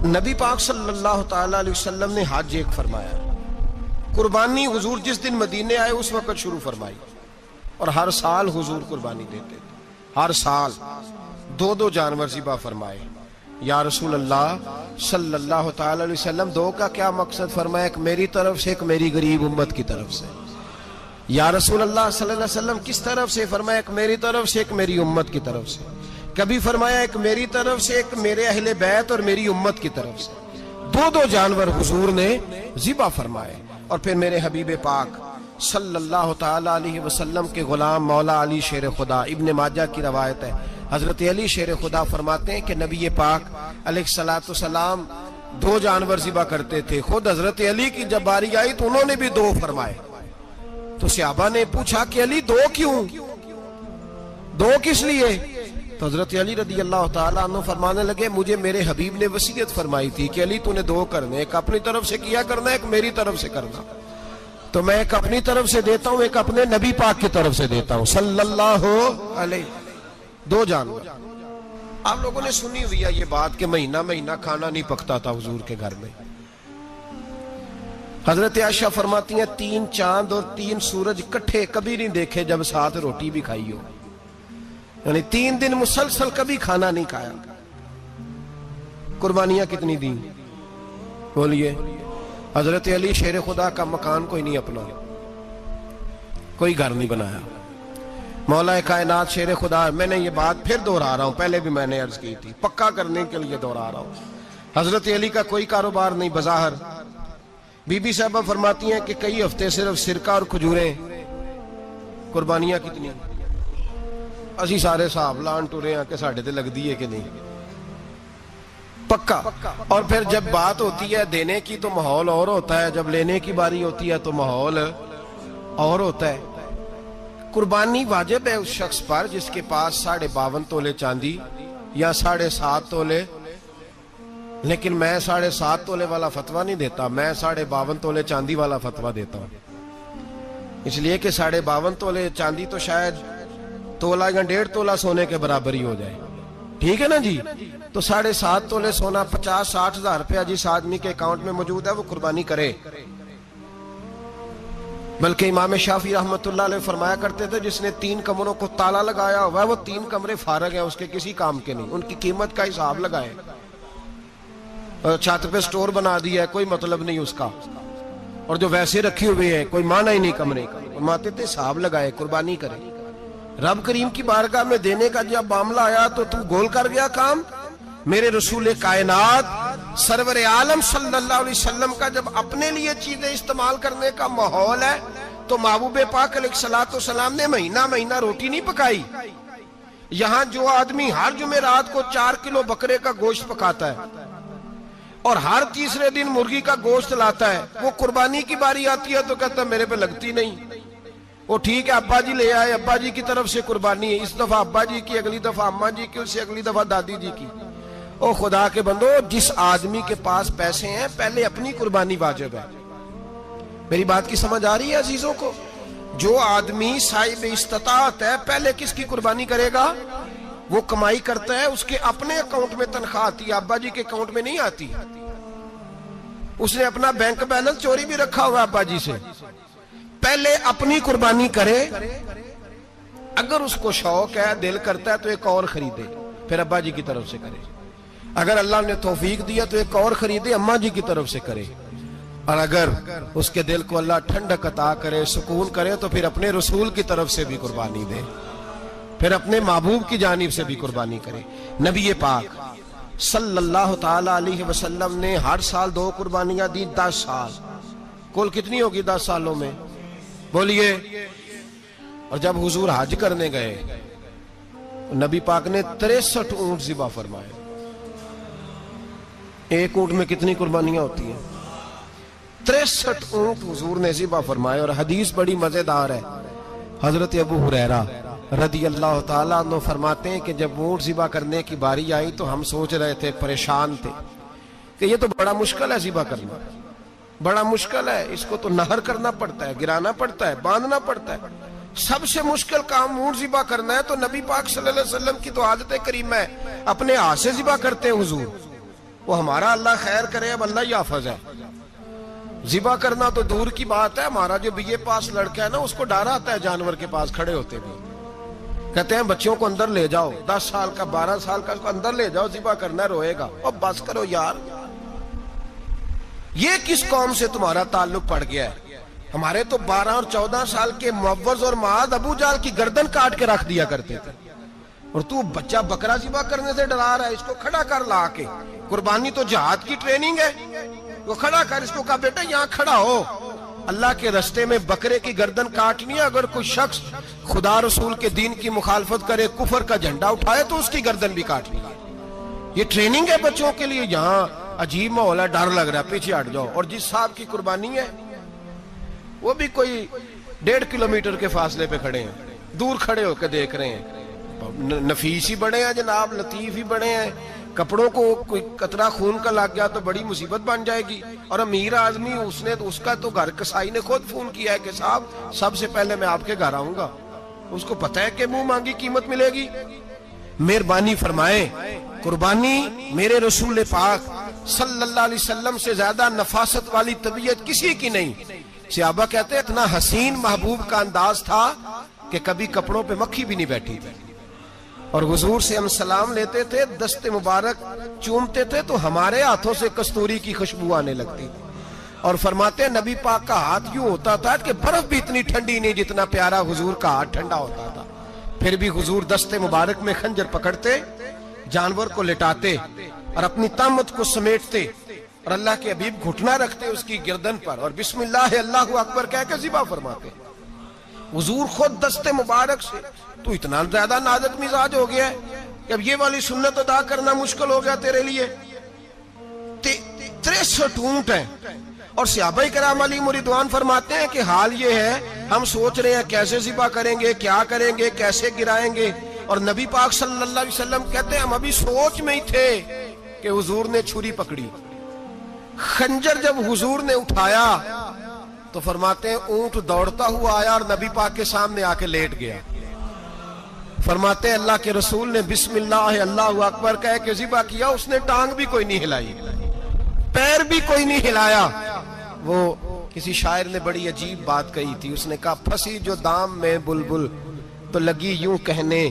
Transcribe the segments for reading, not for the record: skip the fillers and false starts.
نبی پاک صلی اللہ تعالی علیہ وسلم نے حج ایک فرمایا، قربانی حضور جس دن مدینے آئے اس وقت شروع فرمائی، اور ہر سال حضور قربانی دیتے تھے، ہر سال دو جانور ذبح فرمائے۔ یا رسول اللہ صلی اللہ تعالی علیہ وسلم، دو کا کیا مقصد فرمایا؟ ایک میری طرف سے، ایک میری غریب امت کی طرف سے۔ یا رسول اللہ صلی اللہ علیہ وسلم کس طرف سے فرمایا؟ ایک میری طرف سے، ایک میری امت کی طرف سے۔ کبھی فرمایا ایک میری طرف سے، ایک میرے اہل بیت اور میری امت کی طرف سے۔ دو جانور حضور نے ذبح فرمائے، اور پھر میرے حبیب پاک صلی اللہ تعالی علیہ وسلم کے غلام مولا علی شیر خدا، ابن ماجہ کی روایت ہے، حضرت علی شیر خدا فرماتے ہیں کہ نبی پاک علیہ الصلوۃ والسلام دو جانور ذبح کرتے تھے۔ خود حضرت علی کی جب باری آئی تو انہوں نے بھی دو فرمائے۔ تو صحابہ نے پوچھا کہ علی دو کیوں؟ دو کس لیے؟ تو حضرت علی رضی اللہ تعالیٰ عنہ فرمانے لگے، مجھے میرے حبیب نے وصیت فرمائی تھی کہ علی تو نے دو کرنے، ایک اپنی طرف سے کیا کرنا، ایک میری طرف سے کرنا۔ تو میں ایک اپنی طرف سے دیتا ہوں، ایک اپنے نبی پاک کی طرف سے دیتا ہوں صلی اللہ علیہ۔ دو جانور۔ آپ لوگوں نے سنی ہوئی ہے یہ بات کہ مہینہ مہینہ کھانا نہیں پکتا تھا حضور کے گھر میں۔ حضرت عائشہ فرماتی ہیں 3 چاند اور 3 سورج کٹھے کبھی نہیں دیکھے جب ساتھ روٹی بھی کھائی ہو، یعنی 3 دن مسلسل کبھی کھانا نہیں کھایا۔ قربانیاں کتنی دیں؟ بولیے۔ حضرت علی شیر خدا کا مکان کوئی نہیں اپنا، کوئی گھر نہیں بنایا۔ مولا کائنات شیر خدا، میں نے یہ بات پھر دہرا رہا ہوں، پہلے بھی میں نے عرض کی تھی، پکا کرنے کے لیے دہرا رہا ہوں۔ حضرت علی کا کوئی کاروبار نہیں بظاہر۔ بی بی صاحبہ فرماتی ہیں کہ کئی ہفتے صرف سرکہ اور کھجوریں۔ قربانیاں کتنی؟ اسی سارے صاحب لان ٹورے ہیں کہ ساڑھے تے لگ دیئے کہ نہیں، پکا۔ اور پھر جب بات ہوتی ہے دینے کی تو ماحول اور ہوتا ہے، جب لینے کی باری ہوتی ہے تو ماحول اور ہوتا ہے۔ قربانی واجب ہے اس شخص پر جس کے پاس 52.5 تولے چاندی یا 7.5 تولے، لیکن میں 7.5 تولے والا فتویٰ نہیں دیتا، میں 52.5 تولے چاندی والا فتویٰ دیتا ہوں، اس لیے کہ 52.5 تولے چاندی تو شاید تولہ یا 1.5 تولہ سونے کے برابر ہی ہو جائے، ٹھیک ہے نا جی؟ تو 7.5 تولے سونا 50-60 ہزار روپیہ جس آدمی کے اکاؤنٹ میں موجود ہے وہ قربانی کرے۔ بلکہ امام شافعی رحمۃ اللہ علیہ فرمایا کرتے تھے جس نے 3 کمروں کو تالا لگایا ہوا ہے وہ 3 کمرے فارغ ہیں، اس کے کسی کام کے نہیں، ان کی قیمت کا حساب لگائے۔ چھت پہ سٹور بنا دیا ہے، کوئی مطلب نہیں اس کا، اور جو ویسے رکھی ہوئے ہیں کوئی معنی ہی نہیں کمرے کا، فرماتے تھے حساب لگائے، قربانی کرے۔ رب کریم کی بارگاہ میں دینے کا جب معاملہ آیا تو تو گول کر گیا کام۔ میرے رسول کائنات سرور عالم صلی اللہ علیہ وسلم کا جب اپنے لیے چیزیں استعمال کرنے کا ماحول ہے تو محبوب پاک علیہ الصلوۃ والسلام نے مہینہ روٹی نہیں پکائی۔ یہاں جو آدمی ہر جمعرات کو 4 کلو بکرے کا گوشت پکاتا ہے اور ہر تیسرے دن مرغی کا گوشت لاتا ہے، وہ قربانی کی باری آتی ہے تو کہتا ہے میرے پہ لگتی نہیں۔ وہ ٹھیک ہے ابا جی لے آئے، ابا جی کی طرف سے قربانی ہے، اس دفعہ ابا جی کی، اگلی دفعہ اماں جی کی، اس سے اگلی دفعہ دادی جی کی۔ او خدا کے بندو، جس آدمی کے پاس پیسے ہیں پہلے اپنی قربانی واجب ہے۔ میری بات کی سمجھ آ رہی ہے عزیزوں کو؟ جو آدمی صاحب استطاعت ہے پہلے کس کی قربانی کرے گا؟ وہ کمائی کرتا ہے، اس کے اپنے اکاؤنٹ میں تنخواہ آتی ہے، ابا جی کے اکاؤنٹ میں نہیں آتی۔ اس نے اپنا بینک بیلنس چوری بھی رکھا ہوا ابا جی سے۔ پہلے اپنی قربانی کرے، اگر اس کو شوق ہے، دل کرتا ہے تو ایک اور خریدے، پھر ابا جی کی طرف سے کرے۔ اگر اللہ نے توفیق دیا تو ایک اور خریدے، اماں جی کی طرف سے کرے، اور اگر اس کے دل کو اللہ ٹھنڈک عطا کرے، سکون کرے، تو پھر اپنے رسول کی طرف سے بھی قربانی دے، پھر اپنے محبوب کی جانب سے بھی قربانی کرے۔ نبی پاک صلی اللہ تعالی علیہ وسلم نے ہر سال 2 قربانیاں دی، 10 سال، کل کتنی ہوگی 10 سالوں میں؟ بولیے۔ اور جب حضور حج کرنے گئے نبی پاک نے 63 اونٹ ذبح فرمائے۔ ایک اونٹ میں کتنی قربانیاں ہوتی ہیں؟ 63 اونٹ حضور نے ذبح فرمائے۔ اور حدیث بڑی مزیدار ہے، حضرت ابو ہریرہ رضی اللہ تعالیٰ عنہ فرماتے ہیں کہ جب اونٹ ذبح کرنے کی باری آئی تو ہم سوچ رہے تھے، پریشان تھے کہ یہ تو بڑا مشکل ہے ذبح کرنا، بڑا مشکل ہے، اس کو تو نہر کرنا پڑتا ہے، گرانا پڑتا ہے، باندھنا پڑتا ہے، سب سے مشکل کام اونٹ ذبح کرنا ہے۔ تو نبی پاک صلی اللہ علیہ وسلم کی تو عادت کریم ہے، اپنے ہاتھ سے ذبح کرتے ہیں حضور، وہ ہمارا اللہ خیر کرے، اب اللہ ہی حافظ ہے. ذبح کرنا تو دور کی بات ہے، ہمارا جو BA پاس لڑکا ہے نا، اس کو ڈر آتا ہے جانور کے پاس کھڑے ہوتے بھی. کہتے ہیں بچوں کو اندر لے جاؤ، 10 سال کا 12 سال کا، اس کو اندر لے جاؤ، ذبح کرنا روئے گا. اب بس کرو یار، یہ کس قوم سے تمہارا تعلق پڑ گیا ہے؟ ہمارے تو 12 اور 14 سال کے معوذ اور معاذ ابو جہل کی گردن کاٹ کے رکھ دیا کرتے تھے، اور تو بچہ بکرا ذبح کرنے سے ڈرا رہا ہے. اس کو کھڑا کر لا کے، قربانی تو جہاد کی ٹریننگ ہے، وہ کھڑا کر، اس کو کہا بیٹا یہاں کھڑا ہو، اللہ کے رستے میں بکرے کی گردن کاٹنی ہے. اگر کوئی شخص خدا رسول کے دین کی مخالفت کرے، کفر کا جھنڈا اٹھائے، تو اس کی گردن بھی کاٹنی ہے. یہ ٹریننگ ہے بچوں کے لیے. یہاں عجیب ماحول ہے، ڈر لگ رہا ہے، پیچھے ہٹ جاؤ. اور جس صاحب کی قربانی ہے وہ بھی کوئی 1.5 کلومیٹر کے فاصلے پہ کھڑے ہیں، دور کھڑے ہو کے دیکھ رہے ہیں. نفیس ہی بڑے ہیں جناب، لطیف ہی بڑے ہیں. کپڑوں کو کوئی قطرہ خون کا لگ گیا تو بڑی مصیبت بن جائے گی. اور امیر آدمی، اس کا تو گھر کسائی نے خود فون کیا ہے کہ صاحب سب سے پہلے میں آپ کے گھر آؤں گا. اس کو پتہ ہے کہ منہ مانگی قیمت ملے گی. مہربانی فرمائے، قربانی میرے رسول پاک صلی اللہ علیہ وسلم سے زیادہ نفاست والی طبیعت کسی کی نہیں. صحابہ کہتے ہیں اتنا حسین محبوب کا انداز تھا کہ کبھی کپڑوں پہ مکھی بھی نہیں بیٹھی تھی. اور حضور سے ہم سلام لیتے تھے، دست مبارک چومتے تھے تو ہمارے ہاتھوں سے کستوری کی خوشبو آنے لگتی تھی. اور فرماتے ہیں نبی پاک کا ہاتھ یوں ہوتا تھا کہ برف بھی اتنی ٹھنڈی نہیں جتنا پیارا حضور کا ہاتھ ٹھنڈا ہوتا تھا. پھر بھی حضور دست مبارک میں خنجر پکڑتے، جانور کو لٹاتے اور اپنی طامت کو سمیٹتے، اور اللہ کے حبیب گھٹنا رکھتے اس کی گردن پر، اور بسم اللہ اللہ اکبر کہہ کے ذبح فرماتے. حضور خود دست مبارک سے. تو اتنا زیادہ نازک مزاج ہو گیا ہے کہ اب یہ والی سنت ادا کرنا مشکل ہو گیا تیرے لیے. 63 اونٹ ہیں. اور صحابہ کرام علیہم رضوان فرماتے ہیں کہ حال یہ ہے، ہم سوچ رہے ہیں کیسے ذبح کریں گے، کیا کریں گے، کیسے گرائیں گے. اور نبی پاک صلی اللہ علیہ وسلم کہتے ہیں ہم ابھی سوچ میں ہی تھے کہ حضور نے چھری پکڑی. خنجر جب حضور نے اٹھایا تو فرماتے ہیں اونٹ دوڑتا ہوا آیا اور نبی پاک کے سامنے آ کے لیٹ گیا. فرماتے ہیں اللہ کے رسول نے بسم اللہ اللہ اکبر کہہ کے ذبح کیا. اس نے ٹانگ بھی کوئی نہیں ہلائی، پیر بھی کوئی نہیں ہلایا. وہ کسی شاعر نے بڑی عجیب بات کہی تھی. اس نے کہا پھنسی جو دام میں بلبل تو لگی یوں کہنے،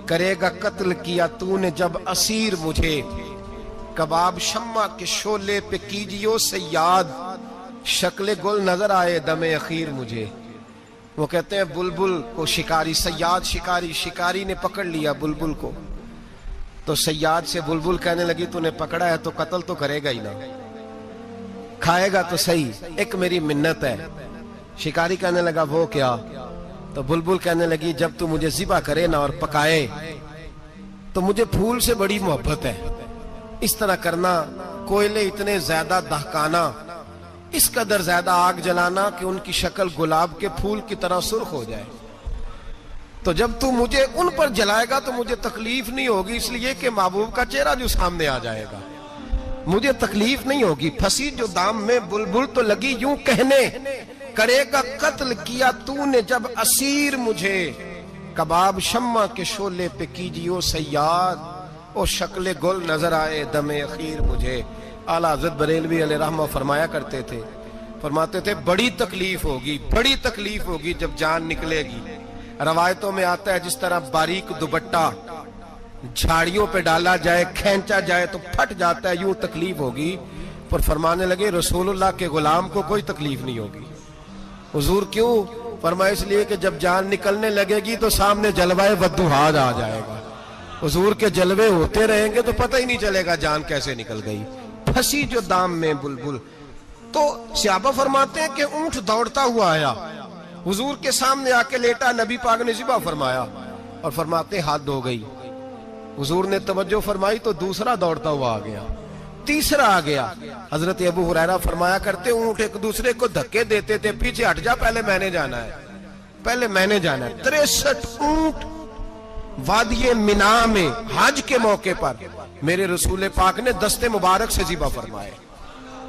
کرے گا قتل کیا تو نے جب اسیر مجھے، کباب شمع کے شولے پہ کیجیو سیاد، شکل گل نظر آئے دم اخیر مجھے. وہ کہتے ہیں بلبل کو شکاری، سیاد شکاری نے پکڑ لیا بلبل کو، تو سیاد سے بلبل کہنے لگی تو نے پکڑا ہے تو قتل تو کرے گا ہی نا، کھائے گا تو صحیح، ایک میری منت ہے. شکاری کہنے لگا وہ کیا؟ تو بلبل کہنے لگی جب تو مجھے ذبح کرے نا اور پکائے تو مجھے پھول سے بڑی محبت ہے. اس طرح کرنا، کوئلے اتنے زیادہ دہکانا، اس قدر زیادہ آگ جلانا کہ ان کی شکل گلاب کے پھول کی طرح سرخ ہو جائے. تو جب تو مجھے ان پر جلائے گا تو مجھے تکلیف نہیں ہوگی، اس لیے کہ محبوب کا چہرہ جو سامنے آ جائے گا مجھے تکلیف نہیں ہوگی. پھنسی جو دام میں بلبل تو لگی یوں کہنے، کرے گا قتل کیا تو نے جب اسیر مجھے، کباب شمع کے شولے پہ کیجیو سیاد، او شکل گل نظر آئے دم اخیر مجھے. اعلیٰ حضرت بریلوی علیہ رحمہ فرمایا کرتے تھے، فرماتے تھے بڑی تکلیف ہوگی جب جان نکلے گی. روایتوں میں آتا ہے جس طرح باریک دوپٹہ جھاڑیوں پہ ڈالا جائے، کھینچا جائے تو پھٹ جاتا ہے، یوں تکلیف ہوگی. پر فرمانے لگے رسول اللہ کے غلام کو کوئی تکلیف نہیں ہوگی. حضور کیوں؟ فرمایا اس لیے کہ جب جان نکلنے لگے گی تو سامنے جلوہ ودوحات آ جائے گا. حضور کے جلوے ہوتے رہیں گے تو پتہ ہی نہیں چلے گا جان کیسے نکل گئی. پھنسی جو دام میں بلبل. تو صحابہ فرماتے ہیں کہ اونٹ دوڑتا ہوا آیا، حضور کے سامنے آ کے لیٹا، نبی پاک نے ذبح فرمایا اور فرماتے حد ہو گئی. حضور نے توجہ فرمائی تو دوسرا دوڑتا ہوا آ گیا، تیسرا آ گیا. حضرت ابو ہریرہ فرمایا کرتے اونٹ ایک دوسرے کو دھکے دیتے تھے، پیچھے ہٹ جا، پہلے میں نے جانا ہے. 63 اونٹ وادی منا میں حج کے موقع پر میرے رسول پاک نے دست مبارک سے ذبح فرمائے.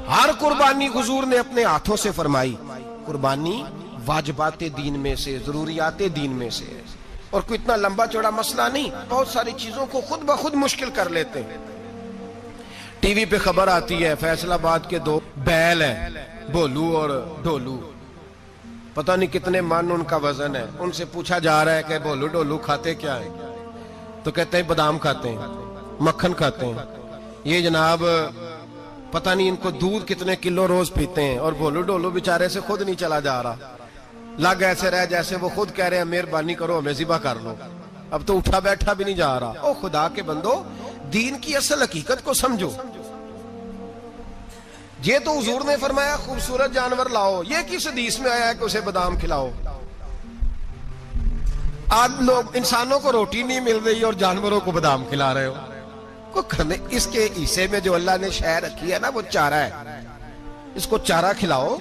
ہر قربانی حضور نے اپنے ہاتھوں سے فرمائی. قربانی واجبات دین میں سے، ضروریات دین میں سے، اور کوئی اتنا لمبا چوڑا مسئلہ نہیں. بہت ساری چیزوں کو خود بخود مشکل کر لیتے ہیں. ٹی وی پہ خبر آتی ہے فیصل آباد کے 2 بیل ہیں، بھولو اور ڈھولو، پتہ نہیں کتنے من ان کا وزن ہے. ان سے پوچھا جا رہا ہے کہ بھولو ڈھولو کھاتے کیا ہیں؟ تو کہتے ہیں بادام کھاتے ہیں، مکھن کھاتے ہیں. یہ جناب پتہ نہیں ان کو دودھ کتنے کلو روز پیتے ہیں، اور بھولو ڈھولو بیچارے سے خود نہیں چلا جا رہا. لگ ایسے رہ جیسے وہ خود کہہ رہے ہیں مہربانی کرو ہمیں ذبح کر لو، اب تو اٹھا بیٹھا بھی نہیں جا رہا. او خدا کے بندو، دین کی اصل حقیقت کو سمجھو. یہ تو حضور نے فرمایا خوبصورت جانور لاؤ، یہ کس حدیث میں آیا ہے کہ اسے بادام کھلاؤ؟ آج لوگ انسانوں کو روٹی نہیں مل رہی اور جانوروں کو بادام کھلا رہے ہو. کو کرنے اس کے حصے میں جو اللہ نے شے رکھی ہے نا وہ چارہ ہے، اس کو چارہ کھلاؤ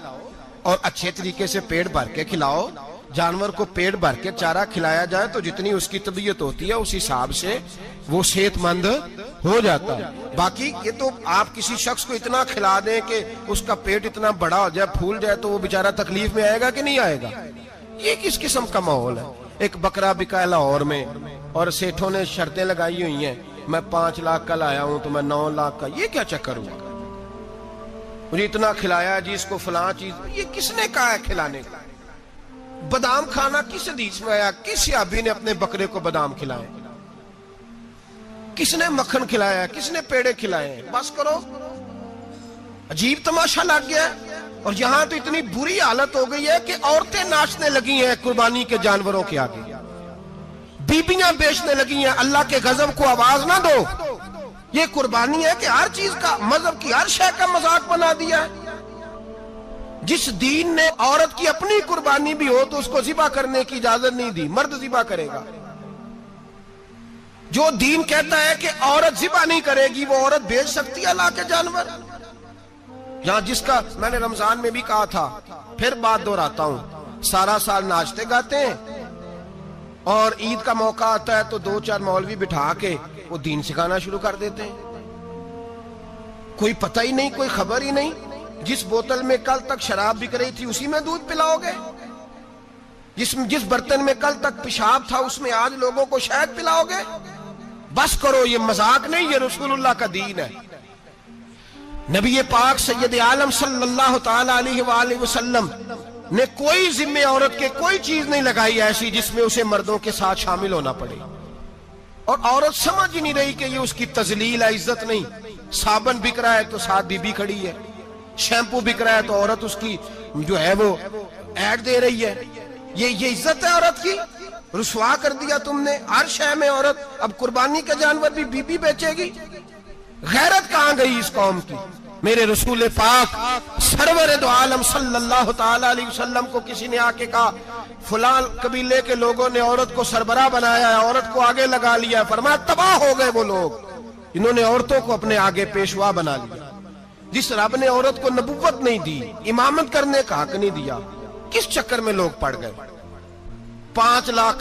اور اچھے طریقے سے پیٹ بھر کے کھلاؤ. جانور کو پیٹ بھر کے چارہ کھلایا جائے تو جتنی اس کی طبیعت ہوتی ہے اس حساب سے وہ صحت مند ہو جاتا ہے. باقی یہ تو آپ کسی شخص کو اتنا کھلا دیں کہ اس کا پیٹ اتنا بڑا ہو جائے، پھول جائے، تو وہ بیچارہ تکلیف میں آئے گا کہ نہیں آئے گا؟ یہ کس قسم کا ماحول ہے؟ ایک بکرا بکا لاہور میں اور سیٹھوں نے شرطیں لگائی ہوئی ہیں، میں 5 لاکھ کا لایا ہوں تو میں 9 لاکھ کا. یہ کیا چکر ہوا؟ مجھے اتنا کھلایا جی اس کو فلاں چیز. یہ کس نے کہا ہے کھلانے کا؟ بادام کھانا کس حدیث میں آیا؟ کس صحابی نے اپنے بکرے کو بادام کھلائے؟ کس نے مکھن کھلایا؟ کس نے پیڑے کھلائے؟ بس کرو، عجیب تماشا لگ گیا ہے. اور یہاں تو اتنی بری حالت ہو گئی ہے کہ عورتیں ناچنے لگی ہیں قربانی کے جانوروں کے آگے، بیبیاں بیچنے لگی ہیں. اللہ کے غضب کو آواز نہ دو. یہ قربانی ہے کہ ہر چیز کا، مذہب کی ہر شے کا مذاق بنا دیا ہے. جس دین نے عورت کی اپنی قربانی بھی ہو تو اس کو ذبح کرنے کی اجازت نہیں دی، مرد ذبح کرے گا. جو دین کہتا ہے کہ عورت ذبح نہیں کرے گی، وہ عورت بیچ سکتی ہے اللہ کے جانور؟ یہاں جس کا میں نے رمضان میں بھی کہا تھا، پھر بات دہراتا ہوں، سارا سال ناچتے گاتے ہیں اور عید کا موقع آتا ہے تو 2-4 مولوی بٹھا کے وہ دین سکھانا شروع کر دیتے ہیں. کوئی پتہ ہی نہیں، کوئی خبر ہی نہیں. جس بوتل میں کل تک شراب بک رہی تھی اسی میں دودھ پلاؤ گے؟ جس برتن میں کل تک پیشاب تھا اس میں آج لوگوں کو شہد پلاؤ گے؟ بس کرو، یہ مذاق نہیں، یہ رسول اللہ کا دین ہے. نبی پاک سید عالم صلی اللہ تعالی علیہ وآلہ وسلم نے کوئی ذمہ عورت کے کوئی چیز نہیں لگائی ایسی جس میں اسے مردوں کے ساتھ شامل ہونا پڑے. اور عورت سمجھ ہی نہیں رہی کہ یہ اس کی تذلیل ہے، عزت نہیں. صابن بک رہا ہے تو ساتھ بی بی کھڑی ہے، شیمپو بک رہا ہے تو عورت اس کی جو ہے وہ ایڈ دے رہی ہے. یہ عزت ہے عورت کی؟ رسوا کر دیا تم نے ہر شے میں عورت. اب قربانی کا جانور بھی بی بی بیچے گی؟ غیرت کہاں گئی اس قوم کی؟ میرے رسول پاک سرور دو عالم صلی اللہ تعالی علیہ وسلم کو کسی نے آ کے کہا فلاں قبیلے کے لوگوں نے عورت کو سربراہ بنایا ہے، عورت کو آگے لگا لیا ہے. فرمایا تباہ ہو گئے وہ لوگ، انہوں نے عورتوں کو اپنے آگے پیشوا بنا لیا. جس رب نے عورت کو نبوت نہیں دی، امامت کرنے کا حق نہیں دیا، کس چکر میں لوگ پڑ گئے؟ 5 لاکھ